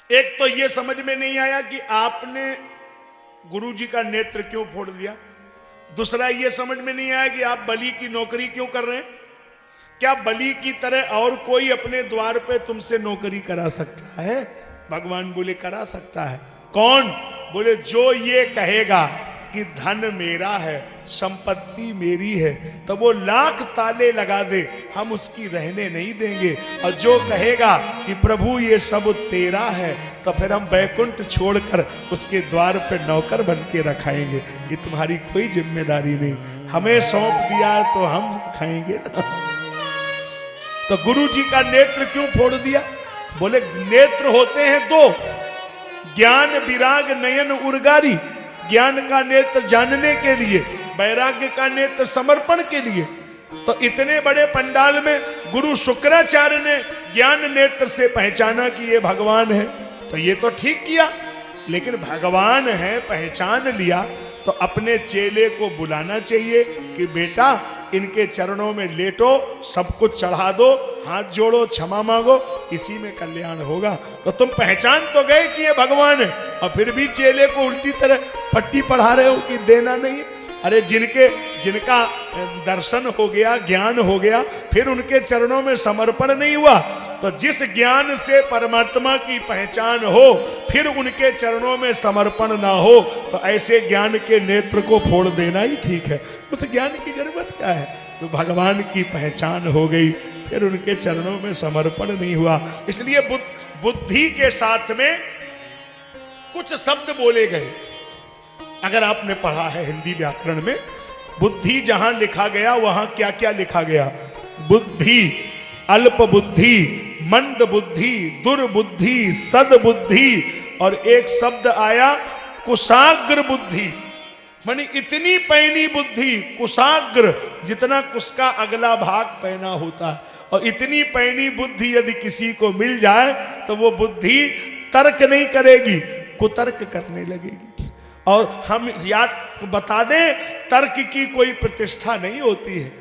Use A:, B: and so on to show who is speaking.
A: एक तो ये समझ में नहीं आया कि आपने गुरुजी का नेत्र क्यों फोड़ दिया। दूसरा ये समझ में नहीं आया कि आप बलि की नौकरी क्यों कर रहे हैं। क्या बलि की तरह और कोई अपने द्वार पे तुमसे नौकरी करा सकता है? भगवान बोले करा सकता है। कौन? बोले जो ये कहेगा कि धन मेरा है, संपत्ति मेरी है, तो वो लाख ताले लगा दे, हम उसकी रहने नहीं देंगे। और जो कहेगा कि प्रभु ये सब तेरा है, तो फिर हम बैकुंठ छोड़कर उसके द्वार पर नौकर बन के रखाएंगे। ये तुम्हारी कोई जिम्मेदारी नहीं, हमें सौंप दिया तो हम खाएंगे ना। तो गुरु जी का नेत्र क्यों फोड़ दिया? बोले नेत्र होते हैं दो, ज्ञान विराग नयन उर्गारी। ज्ञान का नेत्र जानने के लिए, वैराग्य का नेत्र समर्पण के लिए। तो इतने बड़े पंडाल में गुरु शुक्राचार्य ने ज्ञान नेत्र से पहचाना कि ये भगवान है, तो ये तो ठीक किया। लेकिन भगवान है पहचान लिया तो अपने चेले को बुलाना चाहिए कि बेटा इनके चरणों में लेटो, सब कुछ चढ़ा दो, हाथ जोड़ो, क्षमा मांगो, इसी में कल्याण होगा। तो तुम पहचान तो गए कि ये भगवान है, और फिर भी चेले को उल्टी तरह पट्टी पढ़ा रहे हो कि देना नहीं। अरे जिनका दर्शन हो गया, ज्ञान हो गया, फिर उनके चरणों में समर्पण नहीं हुआ, तो जिस ज्ञान से परमात्मा की पहचान हो फिर उनके चरणों में समर्पण ना हो, तो ऐसे ज्ञान के नेत्र को फोड़ देना ही ठीक है। उस ज्ञान की जरूरत क्या है? तो भगवान की पहचान हो गई, फिर उनके चरणों में समर्पण नहीं हुआ। इसलिए बुद्धि के साथ में कुछ शब्द बोले गए। अगर आपने पढ़ा है हिंदी व्याकरण में, बुद्धि जहां लिखा गया वहां क्या क्या लिखा गया? बुद्धि, अल्प बुद्धि, मंद बुद्धि, दुर्बुद्धि, सद्बुद्धि, और एक शब्द आया कुशाग्र बुद्धि। मानी इतनी पैनी बुद्धि, कुशाग्र जितना कुश का अगला भाग पैना होता है, और इतनी पैनी बुद्धि यदि किसी को मिल जाए तो वो बुद्धि तर्क नहीं करेगी, कुतर्क करने लगेगी। और हम याद बता दें, तर्क की कोई प्रतिष्ठा नहीं होती है।